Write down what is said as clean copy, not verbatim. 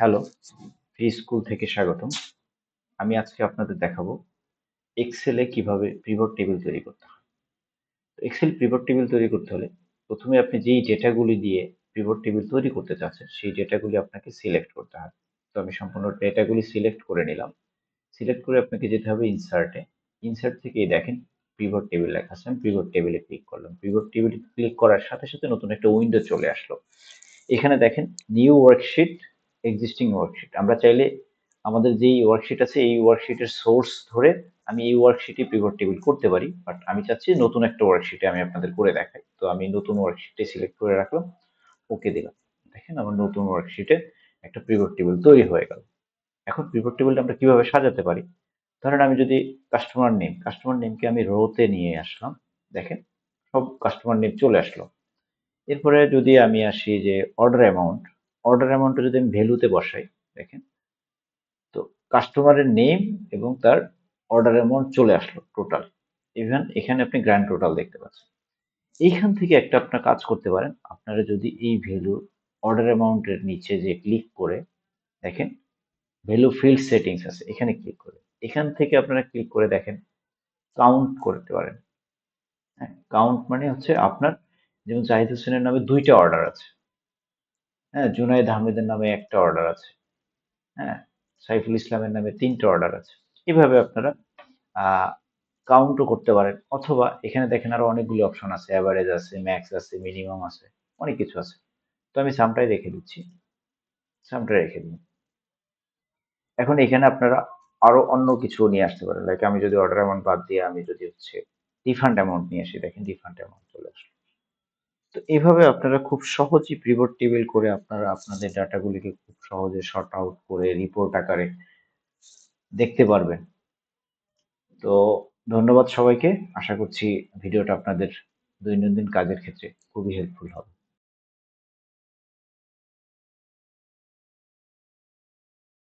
Hello, free school থেকে স্বাগতম। আমি আজকে আপনাদের দেখাবো এক্সেলে কিভাবে পিভট টেবিল তৈরি করতে হয়। এক্সেল পিভট টেবিল তৈরি করতে হলে প্রথমে আপনি যেই ডেটাগুলি দিয়ে পিভট টেবিল তৈরি করতে চাচ্ছেন সেই ডেটাগুলি আপনাকে সিলেক্ট করতে হবে। তো আমি সম্পূর্ণ ডেটাগুলি সিলেক্ট করে নিলাম। সিলেক্ট করে আপনাকে যেতে হবে ইনসার্টে। ইনসার্ট থেকে দেখেন পিভট টেবিল লেখা আছে। আমি পিভট টেবিলে ক্লিক করলাম। পিভট টেবিলে ক্লিক করার সাথে সাথে নতুন একটা উইন্ডো চলে আসলো। এখানে দেখেন নিউ ওয়ার্কশিট, এক্সিস্টিং ওয়ার্কশিট। আমরা চাইলে আমাদের যেই ওয়ার্কশিট আছে এই ওয়ার্কশিটের সোর্স ধরে আমি এই ওয়ার্কশিটে পিভট টেবিল করতে পারি, বাট আমি চাচ্ছি নতুন একটা ওয়ার্কশিটে আমি আপনাদের করে দেখাই। তো আমি নতুন ওয়ার্কশিটে সিলেক্ট করে রাখলাম, ওকে দিলাম। দেখেন আমার নতুন ওয়ার্কশিটে একটা পিভট টেবিল তৈরি হয়ে গেল। এখন পিভট টেবিলটা আমরা কিভাবে সাজাতে পারি? ধরেন আমি যদি কাস্টমার নেমকে আমি রোতে নিয়ে আসলাম। দেখেন সব কাস্টমার নেম চলে আসলো। এরপরে যদি আমি আসি যে অর্ডার অ্যামাউন্টটা যদি আমি ভ্যালুতে বসাই, দেখেন তো কাস্টমারের নেম এবং তার অর্ডার অ্যামাউন্ট চলে আসলো টোটাল। ইভেন এখানে আপনি গ্র্যান্ড টোটাল দেখতে পাচ্ছেন। এইখান থেকে একটা আপনার কাজ করতে পারেন। আপনারা যদি এই ভ্যালু অর্ডার অ্যামাউন্টের নিচে যে ক্লিক করে দেখেন ভ্যালু ফিল্ড সেটিংস আছে, এখানে ক্লিক করে এখান থেকে আপনারা ক্লিক করে দেখেন কাউন্ট করতে পারেন। হ্যাঁ, কাউন্ট মানে হচ্ছে আপনার যেমন জাহিদ হোসেনের নামে ২টা অর্ডার আছে। হ্যাঁ, জুনায়েদ আহমেদের নামে একটা অর্ডার আছে। হ্যাঁ, সাইফুল ইসলামের নামে ৩টা অর্ডার আছে। এভাবে আপনারা কাউন্টও করতে পারেন, অথবা এখানে দেখেন আরো অনেকগুলি অপশন আছে, অ্যাভারেজ আছে, ম্যাক্স আছে, মিনিমাম আছে, অনেক কিছু আছে। তো আমি সামটাই রেখে দিচ্ছি, সামটা রেখে দিন। এখন এখানে আপনারা আরো অন্য কিছু নিয়ে আসতে পারেন, লাইক আমি যদি অর্ডার অ্যামাউন্ট বাদ দিয়ে আমি যদি হচ্ছে রিফান্ড অ্যামাউন্ট নিয়ে আসি, দেখেন রিফান্ড অ্যামাউন্ট চলে আসলো। তো এভাবে আপনারা খুব সহজেই পিভট টেবিল করে আপনারা আপনাদের ডাটাগুলিকে খুব সহজে সর্ট আউট করে রিপোর্ট আকারে দেখতে পারবেন। তো ধন্যবাদ সবাইকে। আশা করছি ভিডিওটা আপনাদের দৈনন্দিন কাজের ক্ষেত্রে খুবই হেল্পফুল হবে।